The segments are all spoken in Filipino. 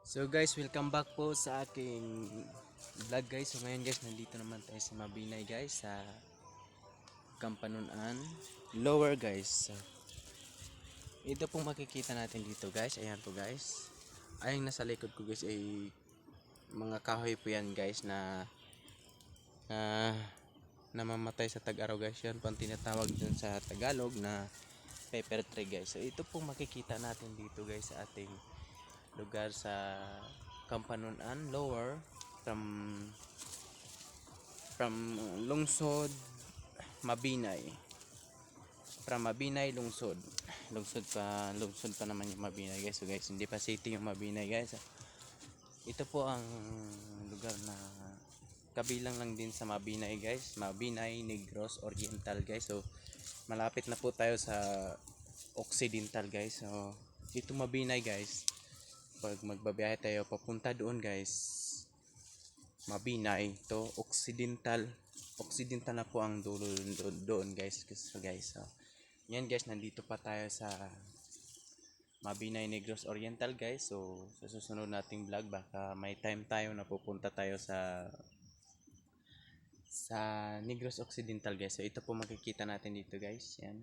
So guys, welcome back po sa aking vlog guys. So ngayon guys, nandito naman tayo sa Mabinay guys, sa Kampanunan Lower guys. So, ito pong makikita natin dito guys. Ayan po guys. Ayang nasa likod ko guys ay mga kahoy po yan guys na namamatay sa tag-araw guys. Yan po ang tinatawag dun sa Tagalog na pepper tree guys. So ito pong makikita natin dito guys sa ating lugar sa Kampanunan Lower from lungsod Mabinay, from Mabinay lungsod pa naman yung Mabinay guys. So guys, hindi pa city yung Mabinay guys. Ito po ang lugar na kabilang lang din sa Mabinay guys, Mabinay Negros Oriental guys. So malapit na po tayo sa Occidental guys. So ito Mabinay guys, pag magbabiyahe tayo papunta doon guys, Mabinay to Occidental na po ang dulo doon guys. So guys, so yan guys, nandito pa tayo sa Mabinay Negros Oriental guys. So sa susunod nating vlog, baka may time tayo na pupunta tayo sa Negros Occidental guys. So ito po makikita natin dito guys, yan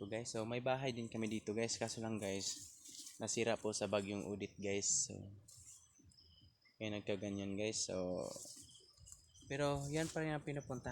po guys. So may bahay din kami dito guys, kaso lang guys, nasira po sa bagyong Udit guys. So kaya nagkaganyan guys. So pero yan pa rin ang pinupuntahan